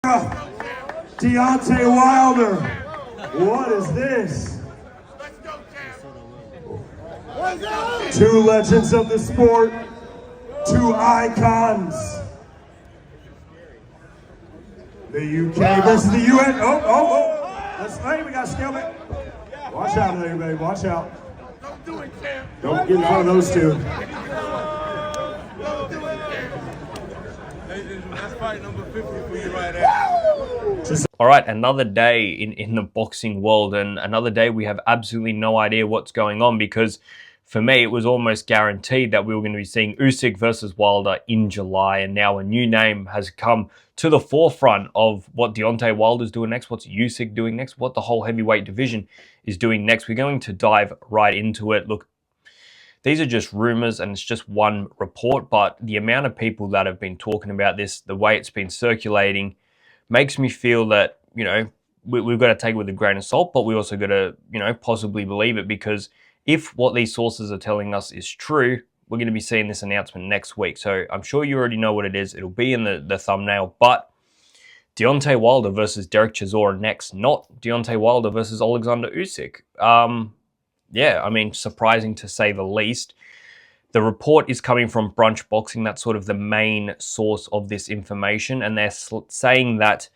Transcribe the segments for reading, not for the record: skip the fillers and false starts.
Deontay Wilder. What is this? Two legends of the sport, two icons. The UK versus the UN. Hey, we got stalemate. Watch out there, baby. Watch out. Don't do it, champ. Don't get in front of those two. That's fight number 50 for you right there. All right, another day in the boxing world, and another day we have absolutely no idea what's going on, because for me it was almost guaranteed that we were going to be seeing Usyk versus Wilder in July, and now a new name has come to the forefront of what Deontay Wilder's doing next, what's Usyk doing next, what the whole heavyweight division is doing next. We're going to dive right into it. Look, these are just rumors and it's just one report, but the amount of people that have been talking about this, the way it's been circulating, makes me feel that, you know, we've got to take it with a grain of salt, but we also got to, you know, possibly believe it, because if what these sources are telling us is true, we're going to be seeing this announcement next week. So I'm sure you already know what it is. It'll be in the thumbnail, but Deontay Wilder versus Derek Chisora next, not Deontay Wilder versus Alexander Usyk. Yeah, I mean, surprising to say the least. The report is coming from Brunch Boxing. That's sort of the main source of this information. And they're saying that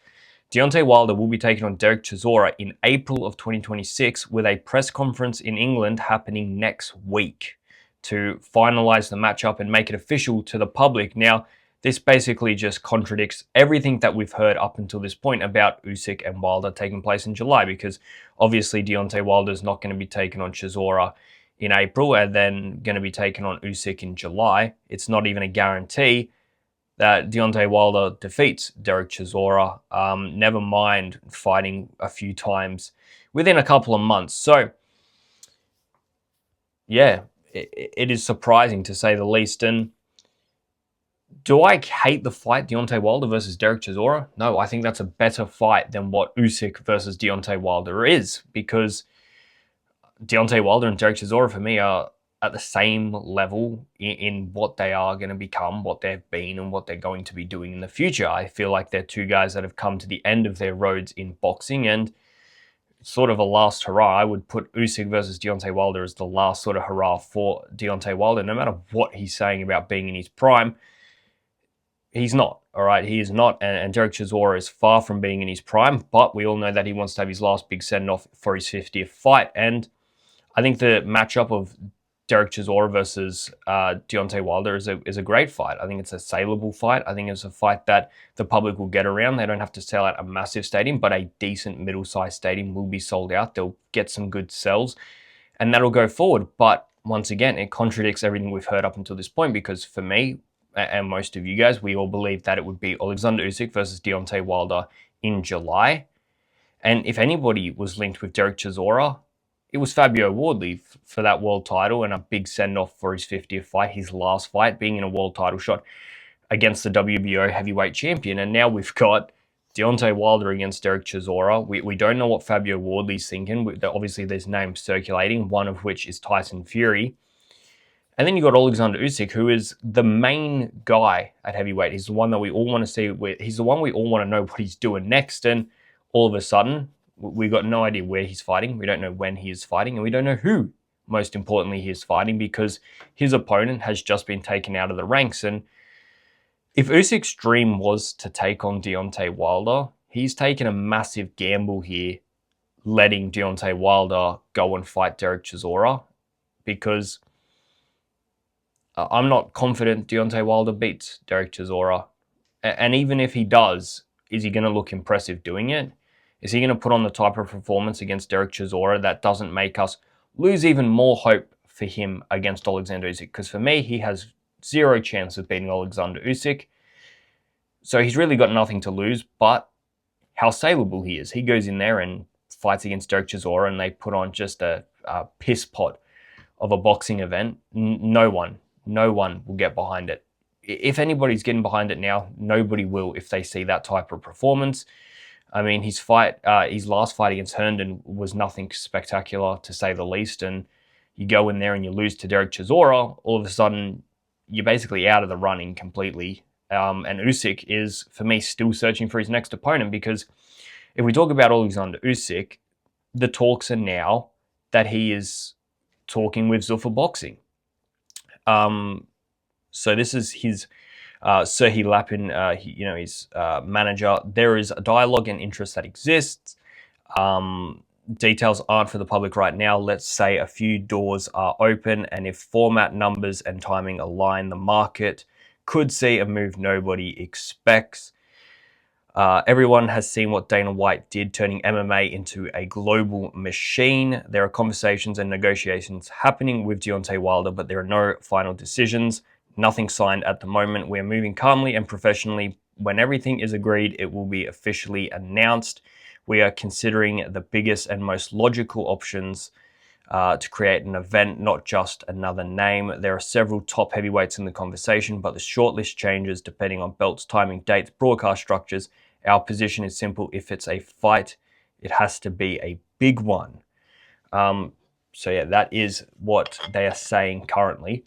Deontay Wilder will be taking on Derek Chisora in April of 2026, with a press conference in England happening next week to finalize the matchup and make it official to the public. Now, this basically just contradicts everything that we've heard up until this point about Usyk and Wilder taking place in July, because obviously Deontay Wilder is not going to be taking on Chisora in April and then going to be taking on Usyk in July. It's not even a guarantee that Deontay Wilder defeats Derek Chisora, never mind fighting a few times within a couple of months. So, yeah, it is surprising to say the least. And do I hate the fight, Deontay Wilder versus Derek Chisora? No, I think that's a better fight than what Usyk versus Deontay Wilder is, because Deontay Wilder and Derek Chisora, for me, are at the same level in what they are going to become, what they've been, and what they're going to be doing in the future. I feel like they're two guys that have come to the end of their roads in boxing, and sort of a last hurrah. I would put Usyk versus Deontay Wilder as the last sort of hurrah for Deontay Wilder. No matter what he's saying about being in his prime, he's not, all right? He is not, and Derek Chisora is far from being in his prime, but we all know that he wants to have his last big send-off for his 50th fight, and I think the matchup of Derek Chisora versus Deontay Wilder is a great fight. I think it's a saleable fight. I think it's a fight that the public will get around. They don't have to sell out a massive stadium, but a decent middle-sized stadium will be sold out. They'll get some good sells, and that'll go forward. But once again, it contradicts everything we've heard up until this point, because for me, and most of you guys, we all believe that it would be Alexander Usyk versus Deontay Wilder in July. And if anybody was linked with Derek Chisora, it was Fabio Wardley for that world title and a big send-off for his 50th fight, his last fight, being in a world title shot against the WBO heavyweight champion. And now we've got Deontay Wilder against Derek Chisora. We don't know what Fabio Wardley's thinking. Obviously, there's names circulating, one of which is Tyson Fury. And then you got Alexander Usyk, who is the main guy at heavyweight. He's the one that we all want to see. He's the one we all want to know what he's doing next. And all of a sudden, we've got no idea where he's fighting. We don't know when he is fighting, and we don't know who, most importantly, he is fighting, because his opponent has just been taken out of the ranks. And if Usyk's dream was to take on Deontay Wilder, he's taken a massive gamble here, letting Deontay Wilder go and fight Derek Chisora, because I'm not confident Deontay Wilder beats Derek Chisora. And even if he does, is he going to look impressive doing it? Is he going to put on the type of performance against Derek Chisora that doesn't make us lose even more hope for him against Alexander Usyk? Because for me, he has zero chance of beating Alexander Usyk. So he's really got nothing to lose, but how saleable he is. He goes in there and fights against Derek Chisora, and they put on just a piss pot of a boxing event. No one will get behind it. If anybody's getting behind it now, nobody will if they see that type of performance. I mean, his last fight against Herndon was nothing spectacular, to say the least. And you go in there and you lose to Derek Chisora, all of a sudden you're basically out of the running completely And Usyk is, for me, still searching for his next opponent, because if we talk about Alexander Usyk, the talks are now that he is talking with Zuffa Boxing. So this is his Serhii Lapin, his manager. There is a dialogue and interest that exists. Details aren't for the public right now. Let's say a few doors are open, and if format, numbers, and timing align, the market could see a move nobody expects. Everyone has seen what Dana White did, turning MMA into a global machine. There are conversations and negotiations happening with Deontay Wilder, but there are no final decisions. Nothing signed at the moment. We're moving calmly and professionally. When everything is agreed, it will be officially announced. We are considering the biggest and most logical options to create an event, not just another name. There are several top heavyweights in the conversation, but the shortlist changes depending on belts, timing, dates, broadcast structures. Our position is simple. If it's a fight, it has to be a big one. So yeah, that is what they are saying currently.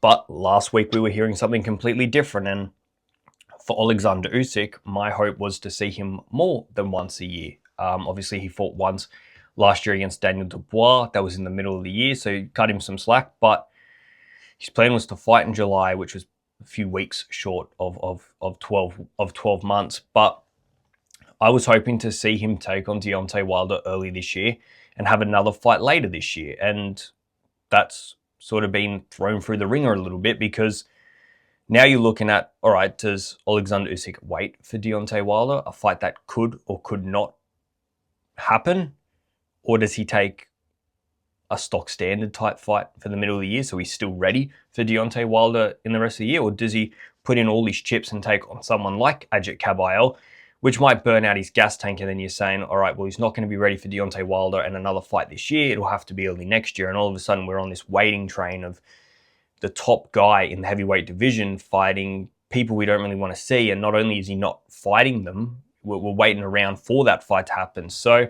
But last week we were hearing something completely different, and for Alexander Usyk, my hope was to see him more than once a year. Obviously, he fought once last year against Daniel Dubois. That was in the middle of the year, so you cut him some slack. But his plan was to fight in July, which was a few weeks short of 12 months. But I was hoping to see him take on Deontay Wilder early this year and have another fight later this year. And that's sort of been thrown through the ringer a little bit, because now you're looking at, all right, does Alexander Usyk wait for Deontay Wilder, a fight that could or could not happen? Or does he take a stock standard type fight for the middle of the year, so he's still ready for Deontay Wilder in the rest of the year? Or does he put in all his chips and take on someone like Ajit Kabayel, which might burn out his gas tank, and then you're saying, all right, well, he's not going to be ready for Deontay Wilder and another fight this year. It'll have to be early next year. And all of a sudden we're on this waiting train of the top guy in the heavyweight division fighting people we don't really want to see. And not only is he not fighting them, we're waiting around for that fight to happen. So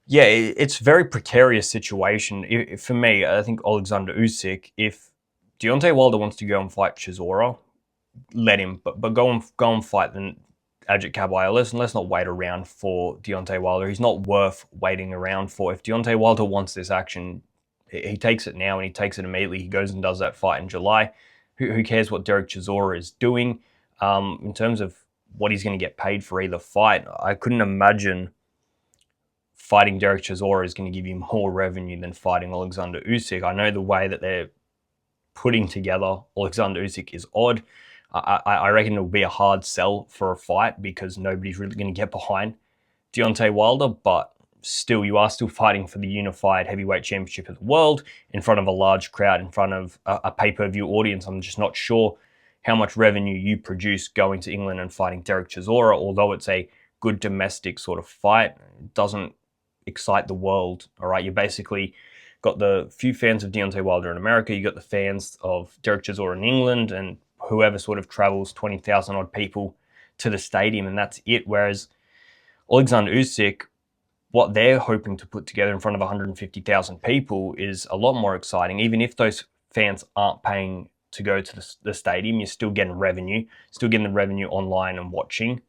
yeah, it's a very precarious situation. For me, I think Alexander Usyk, if Deontay Wilder wants to go and fight Chisora, let him, but go and fight then Ajit Kabayel. Let's not wait around for Deontay Wilder. He's not worth waiting around for. If Deontay Wilder wants this action, he takes it now, and he takes it immediately. He goes and does that fight in July. Who cares what Derek Chisora is doing? In terms of what he's going to get paid for either fight, I couldn't imagine fighting Derek Chisora is going to give you more revenue than fighting Alexander Usyk. I know the way that they're putting together Alexander Usyk is odd. I reckon it'll be a hard sell for a fight, because nobody's really going to get behind Deontay Wilder, but still, you are still fighting for the unified heavyweight championship of the world in front of a large crowd, in front of a pay-per-view audience. I'm just not sure how much revenue you produce going to England and fighting Derek Chisora. Although it's a good domestic sort of fight, it doesn't excite the world. All right, you basically got the few fans of Deontay Wilder in America, you got the fans of Derek Chisora in England, and whoever sort of travels 20,000 odd people to the stadium, and that's it. Whereas Alexander Usyk, what they're hoping to put together in front of 150,000 people is a lot more exciting. Even if those fans aren't paying to go to the stadium, you're still getting revenue, still getting the revenue online and watching.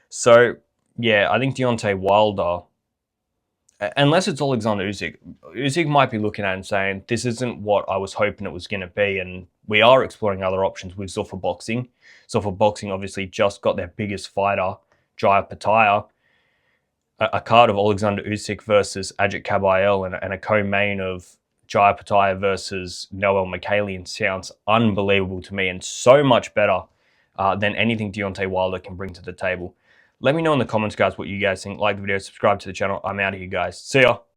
So yeah, I think Deontay Wilder, unless it's Alexander Usyk, Usyk might be looking at it and saying, this isn't what I was hoping it was going to be, and we are exploring other options with Zuffa Boxing. Zuffa Boxing obviously just got their biggest fighter, Jaya Pataya, a card of Alexander Usyk versus Ajit Kabayel, and a co-main of Jaya Pataya versus Noel Mikhailian sounds unbelievable to me, and so much better than anything Deontay Wilder can bring to the table. Let me know in the comments, guys, what you guys think. Like the video, subscribe to the channel. I'm out of here, guys. See ya.